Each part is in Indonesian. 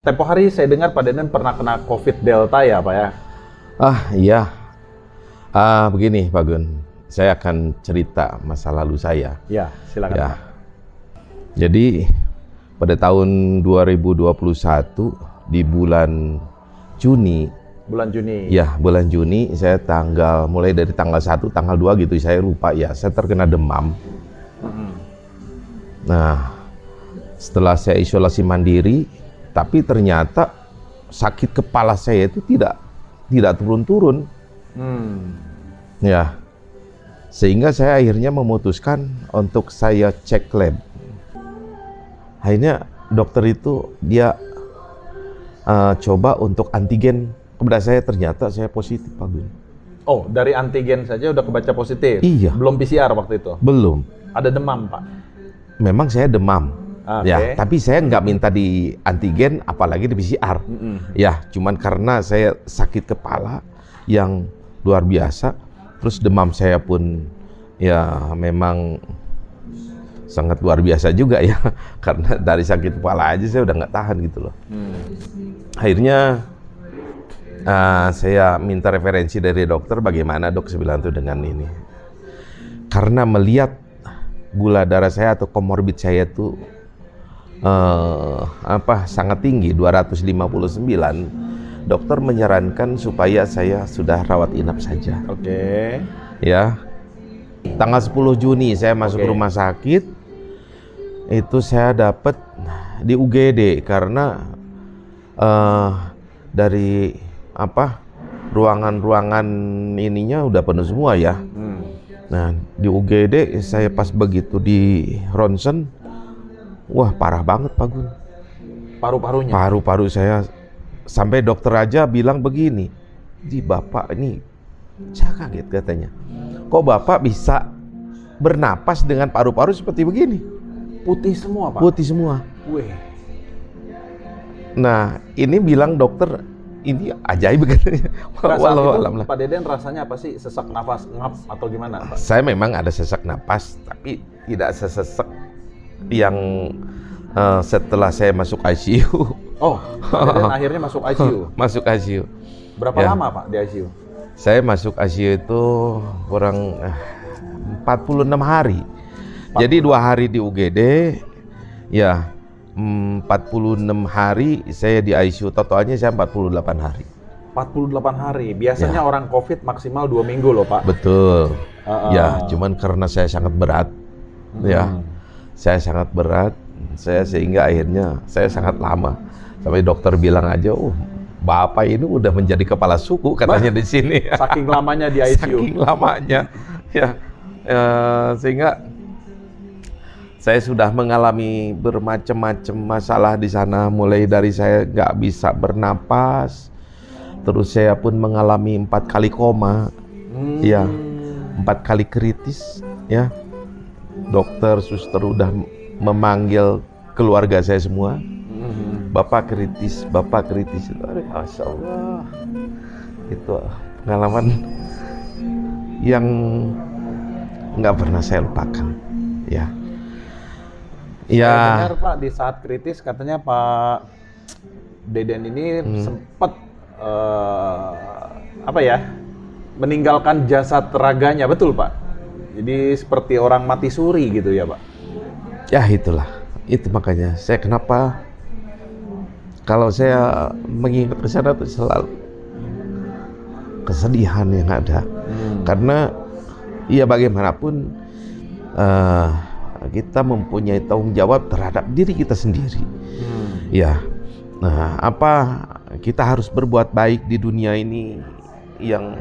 Tempo hari saya dengar Pak Deden pernah kena COVID Delta ya Pak ya? Iya. Begini Pak Gun, saya akan cerita masa lalu saya. Ya, silakan Ya. Pak. Jadi pada tahun 2021 di bulan Juni, Bulan Juni. ya bulan Juni saya mulai dari tanggal 1, tanggal 2 gitu, saya lupa ya, saya terkena demam. Nah, setelah saya isolasi mandiri, tapi ternyata sakit kepala saya itu tidak turun-turun. Ya, sehingga saya akhirnya memutuskan untuk saya cek lab. Akhirnya dokter itu dia coba untuk antigen kepada saya, ternyata saya positif Pak Gun. Oh, dari antigen saja udah kebaca positif? Iya. Belum PCR waktu itu? Belum. Ada demam Pak? Memang saya demam. Okay. Ya, tapi saya nggak minta di antigen, apalagi di PCR. Ya, cuman karena saya sakit kepala yang luar biasa, terus demam saya pun ya memang sangat luar biasa juga ya, karena dari sakit kepala aja saya udah nggak tahan gitu loh. Akhirnya saya minta referensi dari dokter, bagaimana dok, saya bilang tuh dengan ini. Karena melihat gula darah saya atau komorbid saya tuh sangat tinggi, 259, dokter menyarankan supaya saya sudah rawat inap saja. Oke. Ya, tanggal 10 Juni saya masuk rumah sakit, itu saya dapat di UGD karena dari ruangan-ruangan ininya udah penuh semua ya. Nah, di UGD saya pas begitu di ronsen, wah parah banget Pak Gun. Paru-parunya? Paru-paru saya, sampai dokter aja bilang begini, "Di Bapak ini," saya kaget katanya, "kok Bapak bisa bernapas dengan paru-paru seperti begini?" Putih semua Pak? Putih semua. Wih. Nah, ini bilang dokter, ini ajaib katanya. Walau Pak Deden rasanya apa sih? Sesak nafas, ngap atau gimana Pak? Saya memang ada sesak napas, tapi tidak sesek yang setelah saya masuk ICU. Oh, Pak Deden akhirnya masuk ICU? Masuk ICU. Berapa Ya. lama Pak di ICU? Saya masuk ICU itu kurang 46 hari. Jadi 2 hari di UGD, ya 46 hari saya di ICU, totalnya saya 48 hari. 48 hari. Biasanya Ya. orang COVID maksimal 2 minggu loh Pak. Betul. Ya, cuman karena saya sangat berat, ya, saya sangat berat, sehingga akhirnya saya sangat lama. Sampai dokter bilang aja, Bapak ini udah menjadi kepala suku katanya di sini. Saking lamanya di ICU. Saking lamanya, ya, sehingga saya sudah mengalami bermacam-macam masalah di sana, mulai dari saya nggak bisa bernapas, terus saya pun mengalami 4 kali koma, ya, 4 kali kritis, ya. Dokter, suster udah memanggil keluarga saya semua, Bapak kritis, Bapak kritis. Masya Allah, itu pengalaman yang nggak pernah saya lupakan, ya. Saya dengar Pak, di saat kritis katanya Pak Deden ini sempat meninggalkan jasad raganya, betul Pak? Jadi seperti orang mati suri gitu ya Pak? Ya itulah, itu makanya saya kenapa kalau saya mengingat ke sana tuh selalu kesedihan yang ada. Karena ya bagaimanapun kita mempunyai tanggung jawab terhadap diri kita sendiri. Ya, nah kita harus berbuat baik di dunia ini yang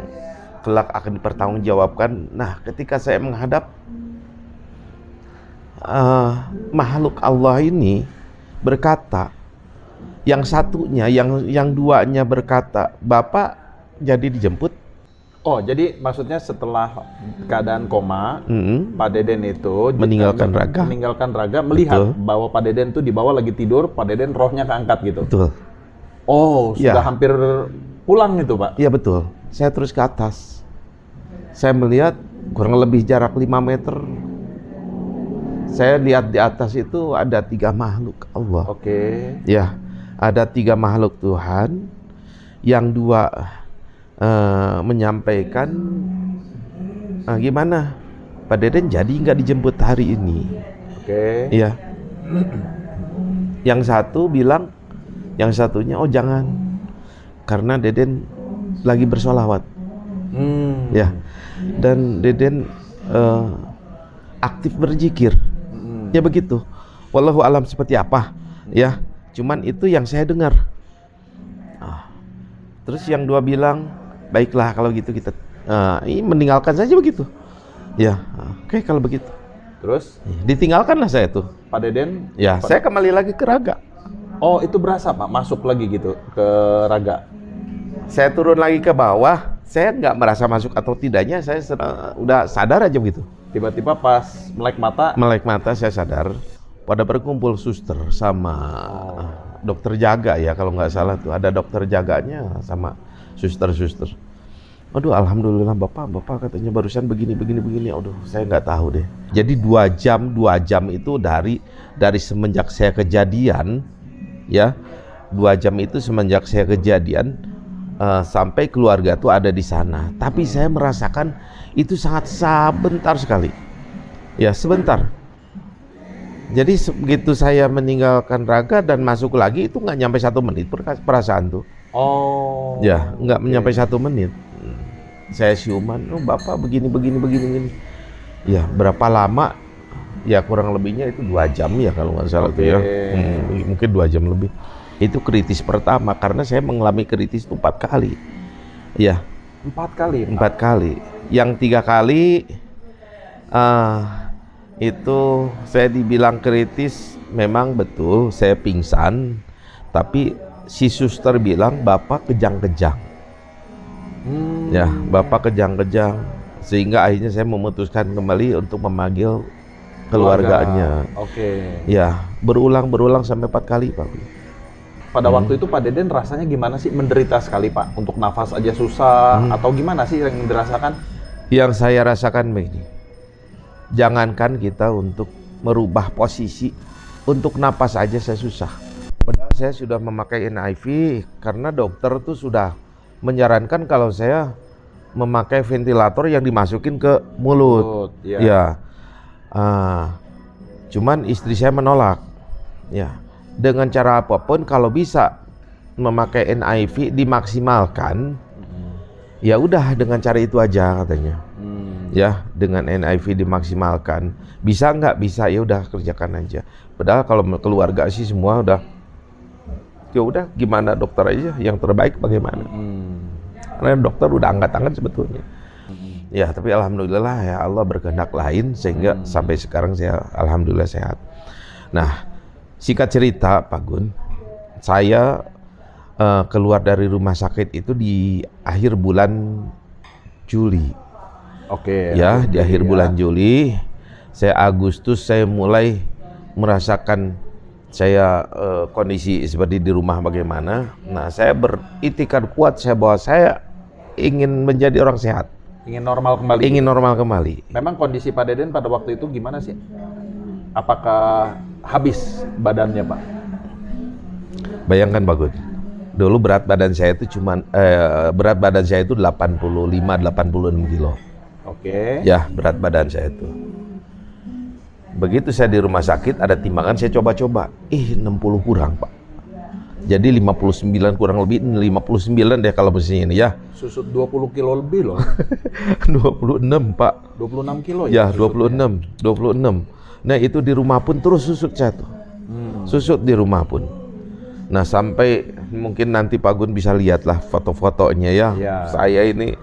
kelak akan dipertanggungjawabkan. Nah, ketika saya menghadap makhluk Allah ini berkata, yang satunya, yang duanya berkata, Bapak jadi dijemput. Oh, jadi maksudnya setelah keadaan koma, Pak Deden itu meninggalkan raga, melihat Betul. bahwa Pak Deden itu di bawah lagi tidur, Pak Deden rohnya keangkat gitu. Betul. Oh, sudah Ya. hampir pulang itu Pak? Iya betul. Saya terus ke atas. Saya melihat kurang lebih jarak 5 meter. Saya lihat di atas itu ada 3 makhluk Allah. Oke. Ya, ada 3 makhluk Tuhan, yang 2 menyampaikan gimana Pak Deden jadi nggak dijemput hari ini. Oke. Iya. Yang satu bilang, yang satunya oh jangan, karena Deden lagi bersolawat. Ya, dan Deden aktif berzikir. Ya begitu. Wallahu alam seperti apa. Ya, cuman itu yang saya dengar. Terus yang 2 bilang, baiklah kalau gitu kita ini meninggalkan saja begitu. Ya, oke kalau begitu. Terus Ditinggalkanlah saya tuh. Pak Deden? Ya, saya kembali lagi ke raga. Oh, itu berasa Pak, masuk lagi gitu ke raga? Saya turun lagi ke bawah, saya nggak merasa masuk atau tidaknya, saya udah sadar aja begitu. Tiba-tiba pas melek mata saya sadar, pada berkumpul suster sama dokter jaga ya, kalau nggak salah tuh, ada dokter jaganya sama suster-suster. Aduh, alhamdulillah bapak katanya barusan begini. Aduh, saya nggak tahu deh. Jadi 2 jam itu dari semenjak saya kejadian, ya 2 jam itu semenjak saya kejadian sampai keluarga tuh ada di sana. Tapi saya merasakan itu sangat sebentar sekali. Ya sebentar. Jadi begitu saya meninggalkan raga dan masuk lagi itu nggak nyampe 1 menit perasaan tuh. Oh. Ya nggak nyampe 1 menit. Saya siuman, oh bapak begini. Ya berapa lama? Ya kurang lebihnya itu 2 jam ya kalau nggak salah tuh ya. Mungkin 2 jam lebih. Itu kritis pertama karena saya mengalami kritis itu 4 kali. Ya. 4 kali? 4 kali. Yang 3 kali itu saya dibilang kritis, memang betul saya pingsan. Tapi si suster bilang bapak kejang-kejang. Ya, bapak kejang-kejang, sehingga akhirnya saya memutuskan kembali untuk memanggil keluarganya. Oke. Ya, berulang sampai 4 kali Pak. Pada waktu itu Pak Deden rasanya gimana sih? Menderita sekali Pak, untuk nafas aja susah atau gimana sih yang dirasakan? Yang saya rasakan begini, jangankan kita untuk merubah posisi, untuk napas aja saya susah. Padahal saya sudah memakai NIV karena dokter tuh sudah menyarankan kalau saya memakai ventilator yang dimasukin ke mulut. Ya. Cuman istri saya menolak. Ya. Dengan cara apapun kalau bisa memakai NIV dimaksimalkan, ya udah dengan cara itu aja katanya. Ya, dengan NIV dimaksimalkan. Bisa nggak? Bisa, ya udah kerjakan aja. Padahal kalau keluarga sih semua udah, ya udah gimana dokter aja yang terbaik bagaimana. Karena dokter udah angkat tangan sebetulnya. Ya, tapi alhamdulillah ya Allah berkehendak lain sehingga sampai sekarang saya alhamdulillah sehat. Nah, singkat cerita Pak Gun, saya keluar dari rumah sakit itu di akhir bulan Juli. Oke. Ya, di akhir bulan Juli. Saya Agustus saya mulai merasakan saya kondisi seperti di rumah bagaimana. Nah, saya beritikad kuat bahwa saya ingin menjadi orang sehat. Ingin normal kembali? Ingin normal kembali. Memang kondisi Pak Deden pada waktu itu gimana sih? Apakah habis badannya Pak? Bayangkan Pak Gun, dulu berat badan saya itu 85-86 kilo. Oke. Ya, berat badan saya itu. Begitu saya di rumah sakit ada timbangan, saya coba-coba. 60 kurang Pak. Jadi 59 kurang lebih, 59 deh kalau mesinnya ini ya. Susut 20 kilo lebih loh. 26 Pak. 26 kilo ya? Ya, 26. Nah itu di rumah pun terus susut saya tuh. Susut di rumah pun. Nah sampai mungkin nanti Pak Gun bisa lihatlah foto-fotonya ya. Saya ini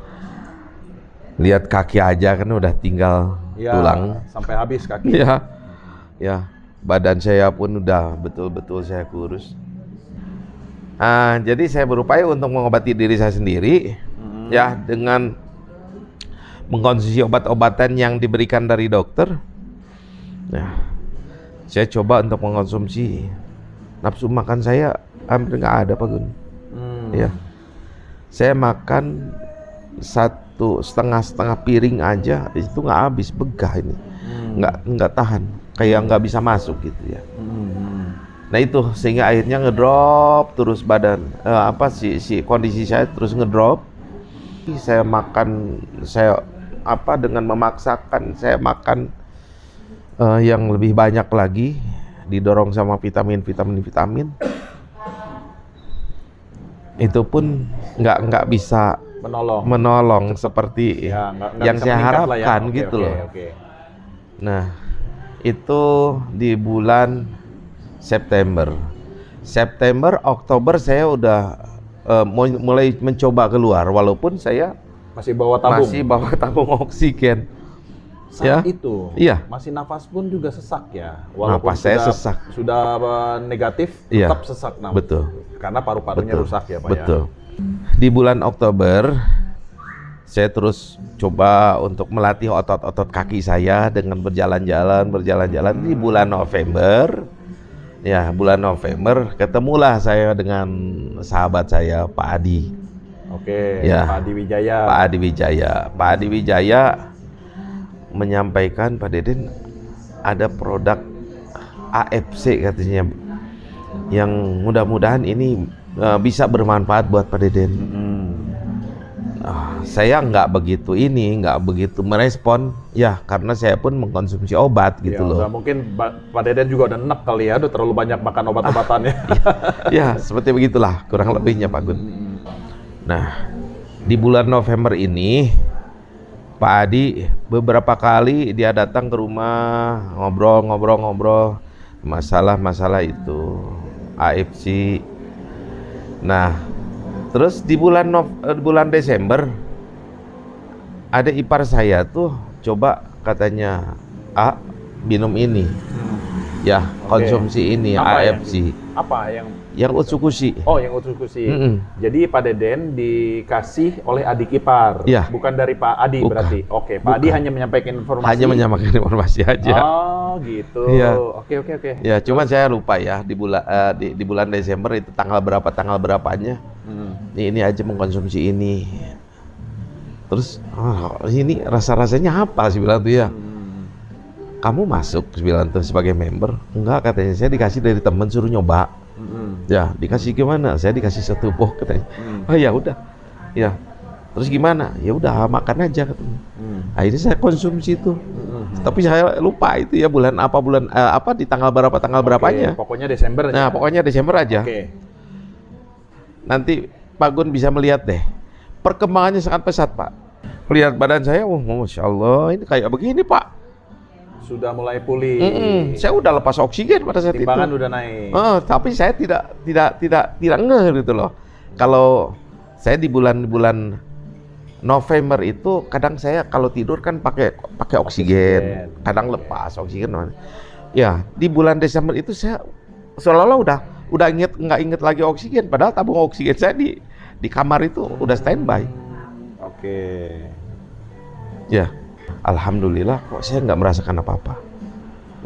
lihat kaki aja kan udah tinggal tulang. Sampai habis kaki. Ya, badan saya pun udah betul-betul saya kurus. Jadi saya berupaya untuk mengobati diri saya sendiri, ya dengan mengkonsumsi obat-obatan yang diberikan dari dokter. Nah, saya coba untuk mengkonsumsi, nafsu makan saya hampir nggak ada Pak Gun. Ya, saya makan 1,5 piring aja itu nggak habis, begah ini, nggak tahan, kayak nggak bisa masuk gitu ya. Nah itu sehingga akhirnya ngedrop terus badan, si kondisi saya terus ngedrop. Saya makan, dengan memaksakan saya makan yang lebih banyak lagi, didorong sama vitamin. Itu pun nggak bisa menolong seperti Ya, nggak yang bisa saya meningkat lah ya. harapkan Oke, gitu oke, loh. oke. Nah, itu di bulan September, Oktober saya udah mulai mencoba keluar, walaupun saya Masih bawa tabung. masih bawa tabung oksigen. Saat Ya. itu Iya. masih nafas pun juga sesak ya. Nafas saya sesak. Sudah negatif, Iya. tetap sesak nafas. Betul. Karena paru-parunya rusak ya Pak Betul. Di bulan Oktober saya terus coba untuk melatih otot-otot kaki saya dengan berjalan-jalan. Di bulan November ketemulah saya dengan sahabat saya Pak Adi. Oke, Ya. Pak Adi Wijaya. Pak Adi Wijaya menyampaikan, Pak Deden ada produk AFC katanya yang mudah-mudahan ini bisa bermanfaat buat Pak Deden. Saya nggak begitu merespon ya, karena saya pun mengkonsumsi obat gitu Ya, loh. udah mungkin Pak Deden juga udah enek kali ya, udah terlalu banyak makan obat-obatannya. Ya seperti begitulah kurang lebihnya Pak Gun. Nah di bulan November ini Pak Adi beberapa kali dia datang ke rumah, ngobrol masalah itu AFC. Nah terus di bulan Desember ada ipar saya tuh coba katanya, minum ini ya, konsumsi ini Apa AFC Apa yang Utsukushi. Oh, yang Utsukushi. Mm-mm. Jadi Pak Deden dikasih oleh adik ipar, Ya. bukan dari Pak Adi. Bukan. Berarti. Oke, Pak Adi hanya menyampaikan informasi. Hanya menyampaikan informasi aja. Oh, gitu. Iya. Oke. Ya, cuman saya lupa ya di bulan Desember itu tanggal berapanya. Ini aja mengkonsumsi ini. Terus ini rasanya apa sih bilang tuh ya? Kamu masuk bilang tuh sebagai member? Enggak, katanya saya dikasih dari teman suruh nyoba. Ya, dikasih gimana? Saya dikasih satu box katanya. Oh ya udah. Ya. Terus gimana? Ya udah makan aja katanya. Akhirnya saya konsumsi itu. Tapi saya lupa itu ya bulan apa di tanggal berapanya. Pokoknya Desember. Nah, pokoknya Desember aja. Oke. Nanti Pak Gun bisa melihat deh. Perkembangannya sangat pesat, Pak. Lihat badan saya, Masya Allah, ini kayak begini, Pak. Sudah mulai pulih. Saya udah lepas oksigen pada saat Timbangan itu. udah naik. Tapi saya tidak ngeh gitu loh. Kalau saya di bulan November itu kadang saya kalau tidur kan pakai oksigen, kadang lepas oksigen. Ya, di bulan Desember itu saya seolah-olah udah nggak inget lagi oksigen, padahal tabung oksigen saya di kamar itu udah standby. Oke. Ya. Alhamdulillah kok saya nggak merasakan apa-apa.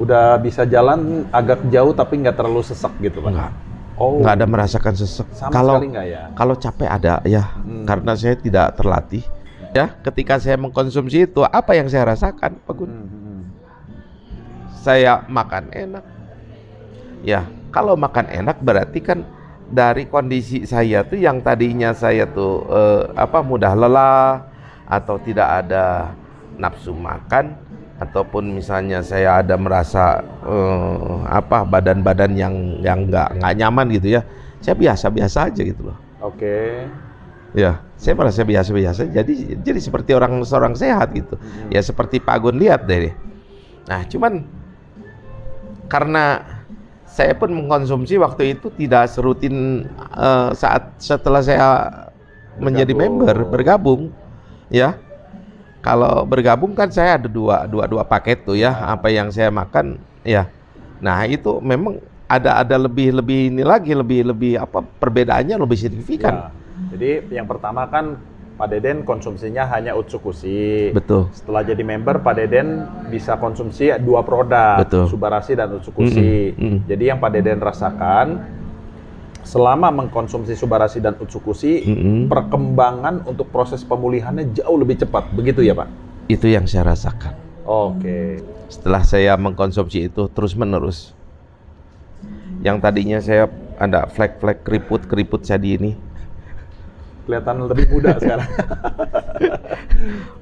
Udah bisa jalan agak jauh tapi nggak terlalu sesak gitu Pak? Enggak. Oh. Nggak ada merasakan sesek. Sekali nggak ya? Kalau capek ada ya, karena saya tidak terlatih. Ya, ketika saya mengkonsumsi itu, apa yang saya rasakan, Pak Gun? Saya makan enak. Ya, kalau makan enak berarti kan dari kondisi saya tuh yang tadinya saya tuh mudah lelah atau tidak ada nafsu makan, ataupun misalnya saya ada merasa badan-badan yang nggak nyaman gitu ya, saya biasa-biasa aja gitu loh. Oke. Ya, saya merasa biasa-biasa. Jadi seperti seorang sehat gitu. Ya seperti Pak Gun lihat deh. Nah, cuman karena saya pun mengkonsumsi waktu itu tidak serutin setelah saya menjadi member bergabung, ya. Kalau bergabung kan saya ada dua paket tuh ya, apa yang saya makan ya. Nah itu memang ada lebih ini lagi lebih perbedaannya lebih signifikan. Ya. Jadi yang pertama kan Pak Deden konsumsinya hanya Utsukushi. Betul. Setelah jadi member Pak Deden bisa konsumsi 2 produk, Betul. Subarashi dan Utsukushi. Jadi yang Pak Deden rasakan selama mengkonsumsi Subarashi dan Utsukushi, perkembangan untuk proses pemulihannya jauh lebih cepat, begitu ya Pak? Itu yang saya rasakan. Oke. Setelah saya mengkonsumsi itu terus-menerus, Yang tadinya saya ada flek-flek keriput saya di ini. Kelihatan lebih muda sekarang.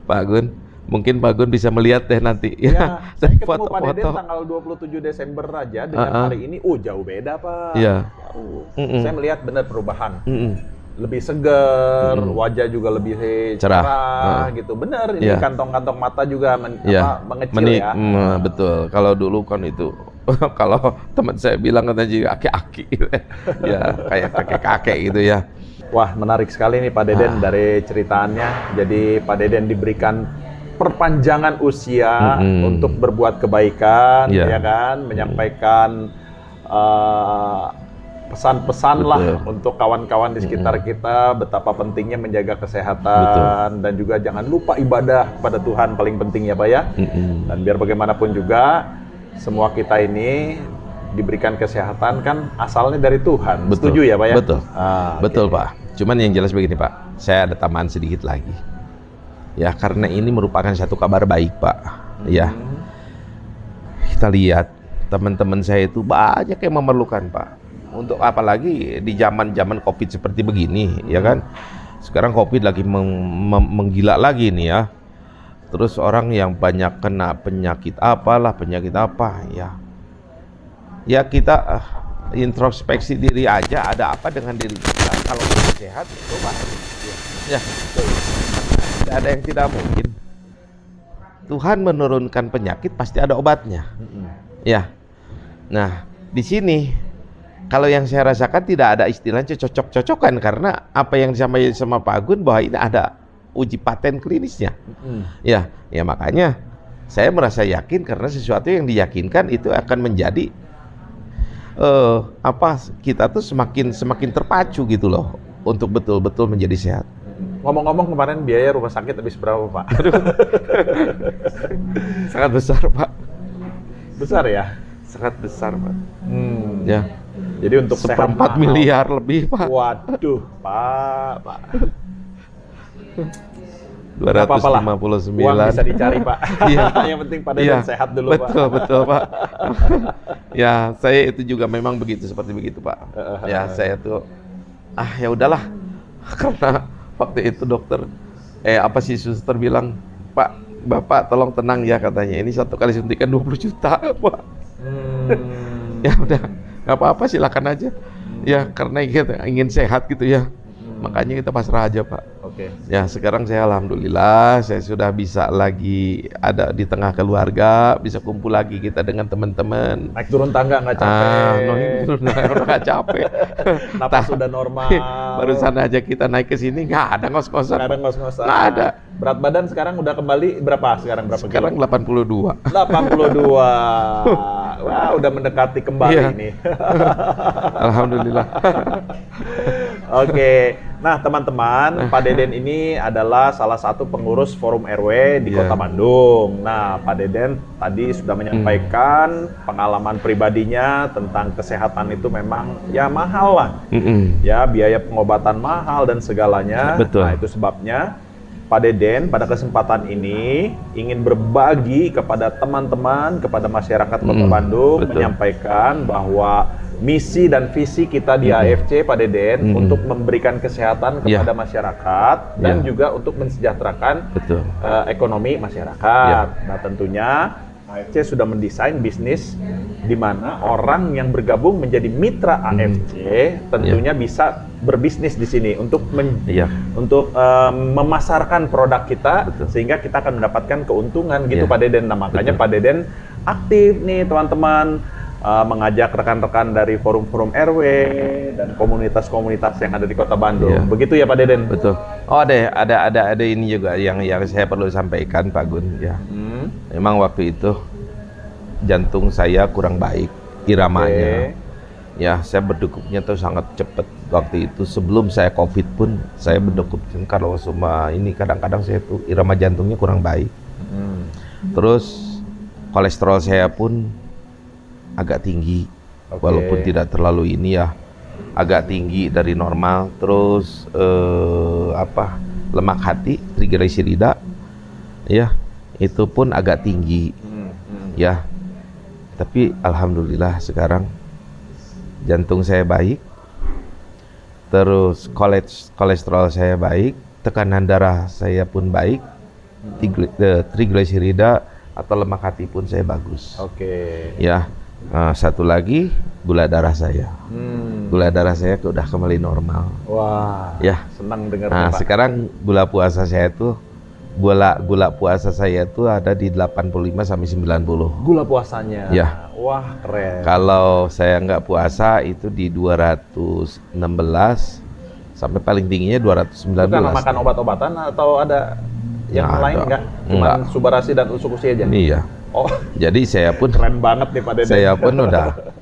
Pak Gun, mungkin Pak Gun bisa melihat deh nanti Ya, saya dari ketemu Pak Deden foto-foto. tanggal 27 Desember aja dengan hari ini, jauh beda Pak. Iya. Jauh. Saya melihat benar perubahan. Mm-mm. Lebih segar, wajah juga lebih cerah gitu. Benar, ini Iya. kantong-kantong mata juga mengecil ya. Betul. Kalau dulu kan itu, kalau teman saya bilang katanya juga aki-aki, ya kayak kakek-kakek gitu ya. Wah, menarik sekali nih Pak Deden dari ceritaannya. Jadi Pak Deden diberikan perpanjangan usia untuk berbuat kebaikan, ya kan, menyampaikan pesan-pesan lah untuk kawan-kawan di sekitar kita, betapa pentingnya menjaga kesehatan dan juga jangan lupa ibadah pada Tuhan paling penting ya Pak ya. Dan biar bagaimanapun juga semua kita ini diberikan kesehatan kan asalnya dari Tuhan. Betul. Setuju ya Pak ya? Betul. Betul Pak. Cuman yang jelas begini Pak, saya ada tambahan sedikit lagi. Ya karena ini merupakan satu kabar baik Pak. Ya. Kita lihat teman-teman saya itu banyak yang memerlukan Pak. Untuk apalagi di zaman-zaman Covid seperti begini, ya kan? Sekarang Covid lagi menggila lagi nih ya. Terus orang yang banyak kena penyakit apa, ya. Ya kita introspeksi diri aja, ada apa dengan diri kita? Kalau kita sehat, coba. Ya, tidak ada yang tidak mungkin. Tuhan menurunkan penyakit pasti ada obatnya. Ya. Nah, di sini kalau yang saya rasakan tidak ada istilahnya cocok-cocokan karena apa yang disampaikan sama Pak Agun bahwa ini ada uji paten klinisnya. Ya makanya saya merasa yakin karena sesuatu yang diyakinkan itu akan menjadi kita tuh semakin terpacu gitu loh untuk betul-betul menjadi sehat. Ngomong-ngomong kemarin biaya rumah sakit habis berapa Pak? Sangat besar Pak. Besar ya? Sangat besar Pak. Ya. Jadi untuk sehat 1,4 miliar lebih Pak. Waduh Pak. 259. Uang bisa dicari Pak. Iya. Yang penting Pak Deden sehat dulu Pak. Betul Pak. Ya saya itu juga memang seperti begitu Pak. Ya saya tuh ya udahlah karena waktu itu dokter suster bilang Pak Bapak tolong tenang ya katanya ini satu kali suntikan 20 juta Pak. Ya udah nggak apa-apa silakan aja ya karena kita ingin sehat gitu ya. Makanya kita pasrah aja Pak. Oke. Ya sekarang saya alhamdulillah saya sudah bisa lagi ada di tengah keluarga, bisa kumpul lagi kita dengan teman-teman. Naik turun tangga nggak capek. Nggak capek. Napas sudah normal. Barusan aja kita naik ke sini nggak ada ngos-ngosan. Nggak ada ngos-ngosan. Nggak ada. Berat badan sekarang udah kembali berapa sekarang? Sekarang 82. 82. Wah, udah mendekati kembali ini. Alhamdulillah. Oke. Nah, teman-teman, Pak Deden ini adalah salah satu pengurus Forum RW di Kota Bandung. Nah, Pak Deden tadi sudah menyampaikan pengalaman pribadinya tentang kesehatan itu memang ya mahal lah. Ya, biaya pengobatan mahal dan segalanya. Betul. Nah, itu sebabnya Pak Deden pada kesempatan ini ingin berbagi kepada teman-teman, kepada masyarakat Kota Bandung, menyampaikan bahwa misi dan visi kita di AFC, Pak Deden, untuk memberikan kesehatan kepada masyarakat dan juga untuk mensejahterakan ekonomi masyarakat. Nah, tentunya AFC sudah mendesain bisnis di mana orang yang bergabung menjadi mitra AFC tentunya bisa berbisnis di sini untuk memasarkan produk kita sehingga kita akan mendapatkan keuntungan gitu Pak Deden. Nah, makanya Pak Deden aktif nih teman-teman mengajak rekan-rekan dari forum-forum RW dan komunitas-komunitas yang ada di Kota Bandung. Begitu ya Pak Deden? Betul. Oh ada ini juga yang saya perlu sampaikan Pak Gun ya. Memang waktu itu jantung saya kurang baik iramanya. Ya saya berdekupnya tuh sangat cepat waktu itu sebelum saya COVID pun saya berdegup kalau semua ini kadang-kadang saya tuh irama jantungnya kurang baik. Terus kolesterol saya pun agak tinggi, walaupun tidak terlalu ini ya, agak tinggi dari normal. Terus lemak hati, trigliserida, ya itu pun agak tinggi, ya. Tapi alhamdulillah sekarang jantung saya baik, terus kolesterol saya baik, tekanan darah saya pun baik, trigliserida atau lemak hati pun saya bagus. Oke. Ya, satu lagi gula darah saya. Gula darah saya udah kembali normal. Wah. Ya. Senang dengar. Nah, Pak. sekarang gula puasa saya tuh gula puasa saya tuh ada di 85 sampai 90. Gula puasanya. Ya. Wah, keren. Kalau saya nggak puasa itu di 216 sampai paling tingginya 219. Itu karena makan obat-obatan atau ada yang Nggak lain ada. nggak? Cuman subarasi dan usus-usus aja? Iya. Oh, Jadi saya pun keren banget nih Pak Deden. saya pun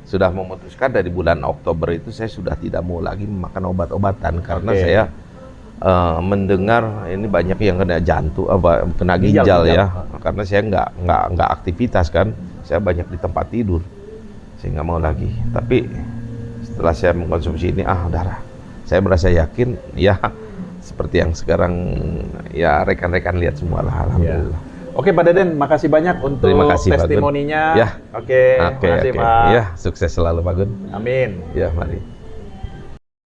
sudah memutuskan dari bulan Oktober itu saya sudah tidak mau lagi makan obat-obatan karena Oke. saya mendengar ini banyak yang kena jantung, kena Ginjal. ginjal ya, karena saya nggak aktivitas kan, saya banyak di tempat tidur, saya nggak mau lagi. Tapi setelah saya mengkonsumsi ini, udahlah, saya merasa yakin ya seperti yang sekarang ya rekan-rekan lihat semua lah, alhamdulillah. Ya. Oke Pak Deden, makasih banyak untuk Terima kasih, Pak Gun. testimoninya. Ya. Oke, Oke, makasih oke. Pak. Ya, sukses selalu Pak Gun. Amin. Ya, mari.